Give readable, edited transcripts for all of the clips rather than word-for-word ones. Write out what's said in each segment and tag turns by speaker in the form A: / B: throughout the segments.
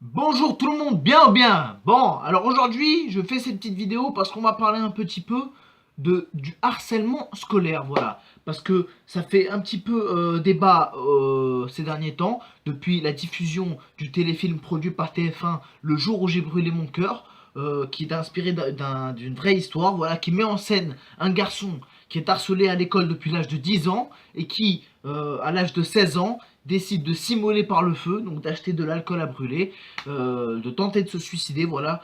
A: Bonjour tout le monde, bien ou bien? Bon, alors aujourd'hui, je fais cette petite vidéo parce qu'on va parler un petit peu du harcèlement scolaire, voilà. Parce que ça fait un petit peu débat ces derniers temps, depuis la diffusion du téléfilm produit par TF1, Le jour où j'ai brûlé mon cœur, qui est inspiré d'une vraie histoire, voilà, qui met en scène un garçon qui est harcelé à l'école depuis l'âge de 10 ans et qui, à l'âge de 16 ans, décide de s'immoler par le feu, donc d'acheter de l'alcool à brûler, de tenter de se suicider, voilà,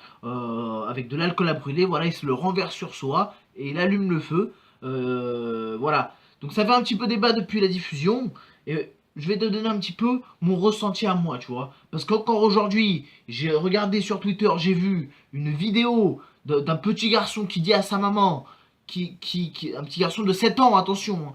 A: avec de l'alcool à brûler, voilà, il se le renverse sur soi et il allume le feu, voilà. Donc ça fait un petit peu débat depuis la diffusion, et je vais te donner un petit peu mon ressenti à moi, tu vois. Parce qu'encore aujourd'hui, j'ai regardé sur Twitter, j'ai vu une vidéo d'un petit garçon qui dit à sa maman, un petit garçon de 7 ans, attention, hein,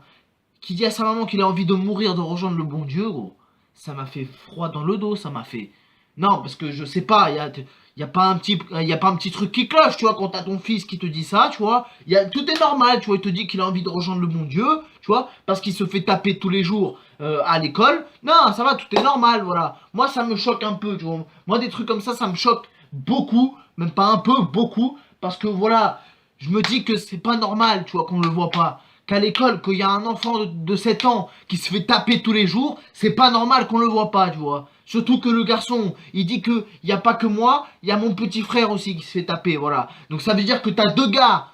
A: qui dit à sa maman qu'il a envie de mourir, de rejoindre le bon Dieu, gros, ça m'a fait froid dans le dos, ça m'a fait... Non, parce que je sais pas, y a pas un petit truc qui cloche, tu vois, quand t'as ton fils qui te dit ça, tu vois, tout est normal, tu vois, il te dit qu'il a envie de rejoindre le bon Dieu, tu vois, parce qu'il se fait taper tous les jours à l'école. Non, ça va, tout est normal, voilà. Moi, ça me choque un peu, tu vois. Moi, des trucs comme ça me choque beaucoup, même pas un peu, beaucoup, parce que voilà, je me dis que c'est pas normal, tu vois, qu'on le voit pas. Qu'à l'école, qu'il y a un enfant de 7 ans qui se fait taper tous les jours, c'est pas normal qu'on le voit pas, tu vois. Surtout que le garçon, il dit que il y a pas que moi, il y a mon petit frère aussi qui se fait taper, voilà. Donc ça veut dire que t'as deux gars,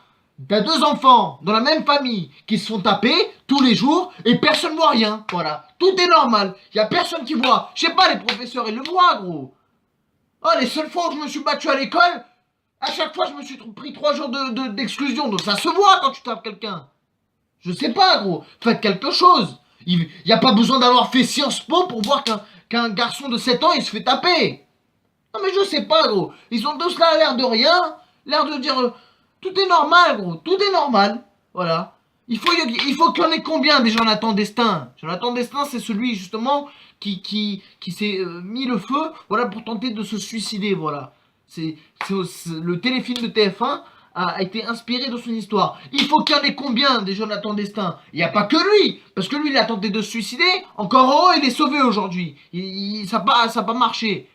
A: t'as deux enfants dans la même famille qui se font taper tous les jours et personne voit rien, voilà. Tout est normal, il y a personne qui voit. Je sais pas, les professeurs ils le voient, gros. Oh, les seules fois où je me suis battu à l'école, à chaque fois je me suis pris 3 jours d'exclusion, donc ça se voit quand tu tapes quelqu'un. Je sais pas, gros. Faites quelque chose. Il n'y a pas besoin d'avoir fait Sciences Po pour voir qu'un garçon de 7 ans, il se fait taper. Non, mais je sais pas, gros. Ils ont tous là l'air de rien. L'air de dire tout est normal, gros. Tout est normal. Voilà. Il faut qu'il y en ait combien des Jonathan Destin? Jonathan Destin, c'est celui, justement, qui s'est mis le feu, voilà, pour tenter de se suicider, voilà. Le téléfilm de TF1 a été inspiré de son histoire. Il faut qu'il y en ait combien des Jonathan Destin? Il n'y a pas que lui, parce que lui, il a tenté de se suicider. Encore heureux, il est sauvé aujourd'hui. Ça n'a pas marché.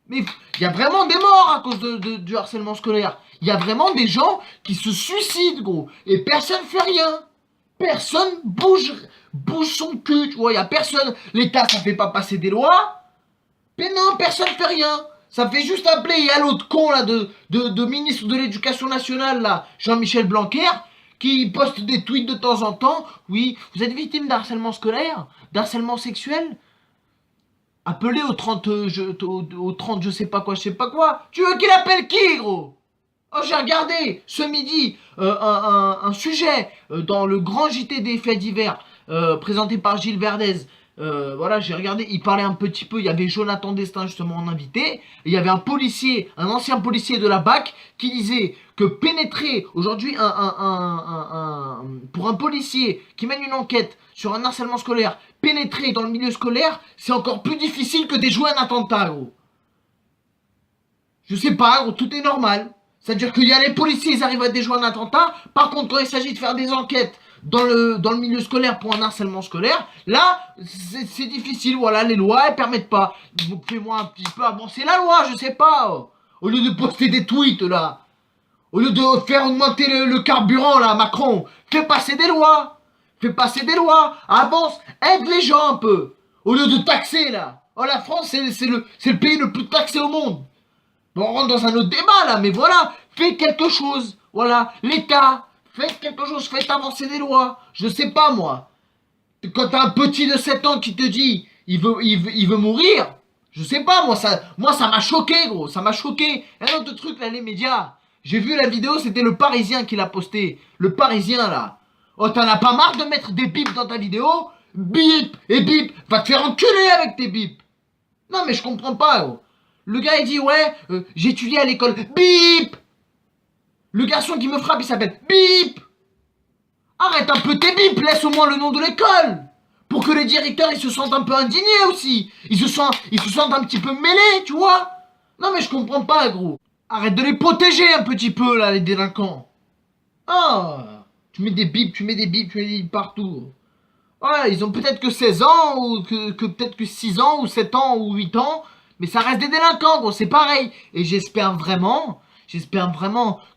A: Mais il y a vraiment des morts à cause du harcèlement scolaire. Il y a vraiment des gens qui se suicident, gros. Et personne fait rien. Personne bouge son cul, tu vois. Il y a personne. L'État, ça fait pas passer des lois. Mais non, personne fait rien. Ça fait juste appeler. Il y a l'autre con, là, de ministre de l'Éducation nationale, là, Jean-Michel Blanquer, qui poste des tweets de temps en temps. Oui, vous êtes victime d'harcèlement scolaire, d'harcèlement sexuel. Appelez au 30, au 30, je sais pas quoi, je sais pas quoi. Tu veux qu'il appelle qui, gros? Oh, j'ai regardé ce midi un sujet dans le grand JT des faits divers présenté par Gilles Verdez. Voilà, j'ai regardé, il parlait un petit peu, il y avait Jonathan Destin justement en invité, et il y avait un policier, un ancien policier de la BAC qui disait que pénétrer aujourd'hui pour un policier qui mène une enquête sur un harcèlement scolaire, pénétrer dans le milieu scolaire, c'est encore plus difficile que déjouer un attentat, gros. Je sais pas, gros, tout est normal. C'est-à-dire qu'il y a les policiers, ils arrivent à déjouer un attentat. Par contre, quand il s'agit de faire des enquêtes dans le milieu scolaire pour un harcèlement scolaire, là, c'est difficile. Voilà, les lois, elles permettent pas. Donc, fais-moi un petit peu avancer la loi, je sais pas. Au lieu de poster des tweets, là. Au lieu de faire augmenter le carburant, là, Macron. Fais passer des lois. Fais passer des lois. Avance. Aide les gens un peu. Au lieu de taxer, là. Oh, la France, c'est le pays le plus taxé au monde. Bon, on rentre dans un autre débat là, mais voilà, faites quelque chose. Voilà, l'État, faites quelque chose, faites avancer des lois. Je sais pas moi. Quand t'as un petit de 7 ans qui te dit il veut mourir, je sais pas, moi ça m'a choqué, gros, ça m'a choqué. Un autre truc là, les médias. J'ai vu la vidéo, c'était le Parisien qui l'a posté. Le Parisien là. Oh, t'en as pas marre de mettre des bips dans ta vidéo? Bip et bip, va te faire enculer avec tes bips. Non mais je comprends pas, gros. Le gars il dit ouais, j'étudie à l'école. Bip. Le garçon qui me frappe il s'appelle Bip. Arrête un peu tes bips, laisse au moins le nom de l'école. Pour que les directeurs ils se sentent un peu indignés aussi. Ils se sentent un petit peu mêlés, tu vois. Non mais je comprends pas, gros. Arrête de les protéger un petit peu là, les délinquants. Ah, tu mets des bips, tu mets des bips, tu mets des bips partout. Ouais, ils ont peut-être que 16 ans, ou que peut-être que 6 ans, ou 7 ans, ou 8 ans. Mais ça reste des délinquants, gros, c'est pareil. Et j'espère vraiment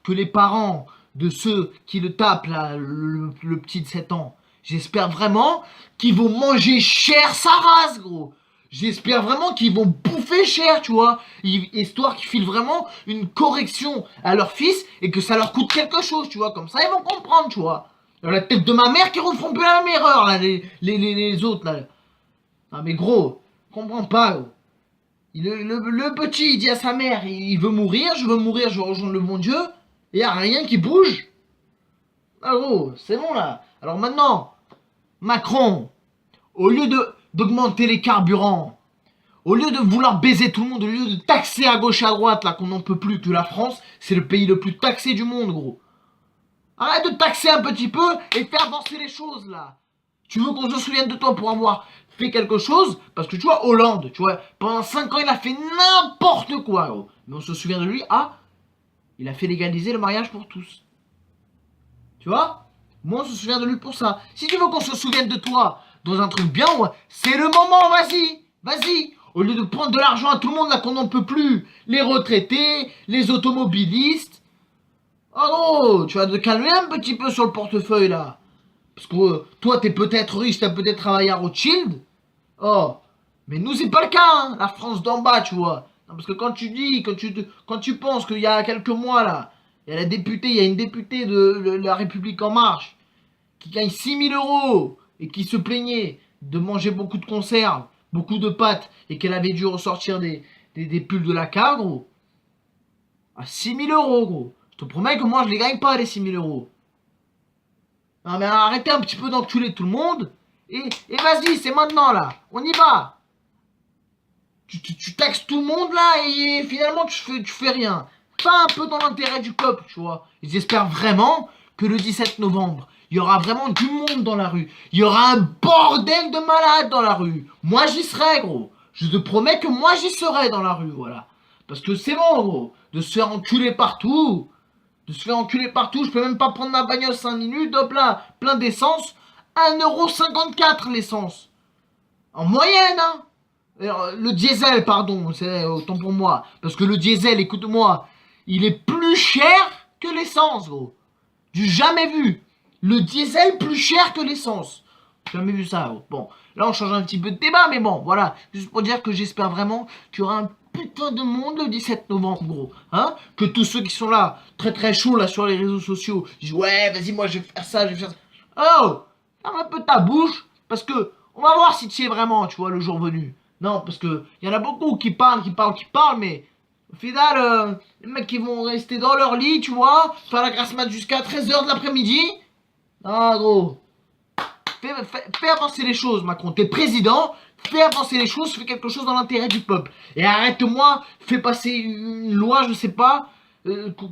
A: que les parents de ceux qui le tapent, là, le petit de 7 ans, j'espère vraiment qu'ils vont manger cher sa race, gros. J'espère vraiment qu'ils vont bouffer cher, tu vois. Histoire qu'ils filent vraiment une correction à leur fils et que ça leur coûte quelque chose, tu vois. Comme ça, ils vont comprendre, tu vois. Dans la tête de ma mère qui referont plus la même erreur, là, les autres, là. Ah, mais gros, comprends pas, gros. Le petit, il dit à sa mère, il veut mourir, je veux mourir, je veux rejoindre le bon Dieu. Et y a rien qui bouge. Ah, gros, c'est bon, là. Alors maintenant, Macron, au lieu d'augmenter les carburants, au lieu de vouloir baiser tout le monde, au lieu de taxer à gauche à droite, là, qu'on n'en peut plus, que la France, c'est le pays le plus taxé du monde, gros. Arrête de taxer un petit peu et faire avancer les choses, là. Tu veux qu'on se souvienne de toi pour avoir fait quelque chose? Parce que tu vois, Hollande, tu vois, pendant 5 ans, il a fait n'importe quoi, gros. Mais on se souvient de lui, il a fait légaliser le mariage pour tous. Tu vois? Moi, on se souvient de lui pour ça. Si tu veux qu'on se souvienne de toi dans un truc bien, ouais, c'est le moment, vas-y, vas-y. Au lieu de prendre de l'argent à tout le monde, là, qu'on n'en peut plus. Les retraités, les automobilistes. Oh, tu vas te calmer un petit peu sur le portefeuille, là. Parce que toi, t'es peut-être riche, t'as peut-être travaillé à Rothschild. Oh, mais nous, c'est pas le cas, hein. La France d'en bas, tu vois. Non, parce que quand tu penses qu'il y a quelques mois, là, il y a une députée de La République En Marche qui gagne 6 000 € et qui se plaignait de manger beaucoup de conserves, beaucoup de pâtes et qu'elle avait dû ressortir des pulls de la CAF, gros. À 6 000 €, gros. Je te promets que moi, je les gagne pas, les 6 000 €. Non, mais arrêtez un petit peu d'enculer tout le monde. Et vas-y, c'est maintenant, là. On y va. Tu taxes tout le monde, là, et finalement, tu fais rien. Pas un peu dans l'intérêt du peuple, tu vois. Et j'espère vraiment que le 17 novembre, il y aura vraiment du monde dans la rue. Il y aura un bordel de malades dans la rue. Moi, j'y serai, gros. Je te promets que moi, j'y serai dans la rue, voilà. Parce que c'est bon, gros. De se faire enculer partout. Je peux même pas prendre ma bagnole 5 minutes. Hop là, plein d'essence. 1,54 € l'essence. En moyenne, hein. Alors, le diesel, pardon, c'est autant pour moi. Parce que le diesel, écoute-moi, il est plus cher que l'essence, gros. Du jamais vu. Le diesel plus cher que l'essence. Jamais vu ça, gros. Bon, là on change un petit peu de débat, mais bon, voilà. Juste pour dire que j'espère vraiment qu'il y aura un putain de monde le 17 novembre, gros. Hein? Que tous ceux qui sont là, très très chauds là sur les réseaux sociaux, disent ouais, vas-y, moi je vais faire ça, je vais faire ça. Oh! Ferme un peu ta bouche, parce que on va voir si tu y es vraiment, tu vois, le jour venu. Non, parce que y en a beaucoup qui parlent, mais au final, les mecs qui vont rester dans leur lit, tu vois, faire la grasse mat jusqu'à 13 h de l'après-midi. Ah, gros. Fais avancer les choses, Macron. T'es président, fais avancer les choses, fais quelque chose dans l'intérêt du peuple. Et arrête-moi, fais passer une loi, je sais pas,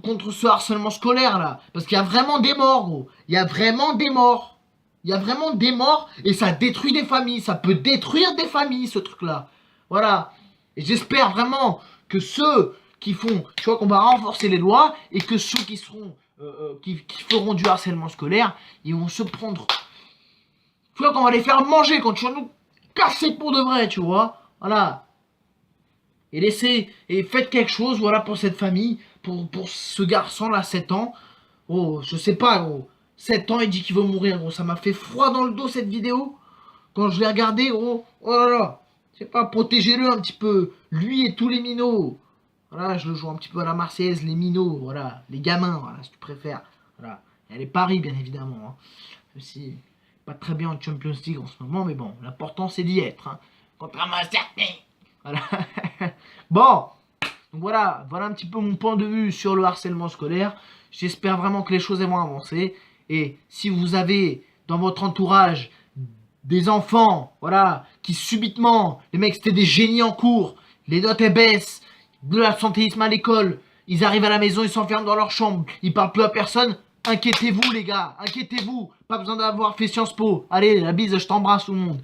A: contre ce harcèlement scolaire, là. Parce qu'il y a vraiment des morts, gros. Il y a vraiment des morts. Il y a vraiment des morts et ça détruit des familles. Ça peut détruire des familles, ce truc-là. Voilà. Et j'espère vraiment que ceux qui font, tu vois, qu'on va renforcer les lois et que ceux qui seront, qui feront du harcèlement scolaire, ils vont se prendre. Tu vois, qu'on va les faire manger quand tu vas nous casser pour de vrai, tu vois. Voilà. Et faites quelque chose, voilà, pour cette famille, pour ce garçon-là, 7 ans. Oh, je sais pas, gros. 7 ans, il dit qu'il veut mourir, gros. Ça m'a fait froid dans le dos, cette vidéo. Quand je l'ai regardé, gros. Oh là là. Je sais pas, protégez-le un petit peu. Lui et tous les minots. Voilà, je le joue un petit peu à la Marseillaise, les minots, voilà. Les gamins, voilà, si tu préfères. Voilà. Il y a les paris, bien évidemment. Hein. Aussi, pas très bien en Champions League en ce moment, mais bon, l'important, c'est d'y être. Hein. Contrairement à certains. Voilà. Bon. Donc voilà un petit peu mon point de vue sur le harcèlement scolaire. J'espère vraiment que les choses vont avancer. Et si vous avez dans votre entourage des enfants, voilà, qui subitement, les mecs c'était des génies en cours, les notes elles baissent, de l'absentéisme à l'école, ils arrivent à la maison, ils s'enferment dans leur chambre, ils parlent plus à personne, inquiétez-vous les gars, inquiétez-vous, pas besoin d'avoir fait Sciences Po. Allez, la bise, je t'embrasse tout le monde.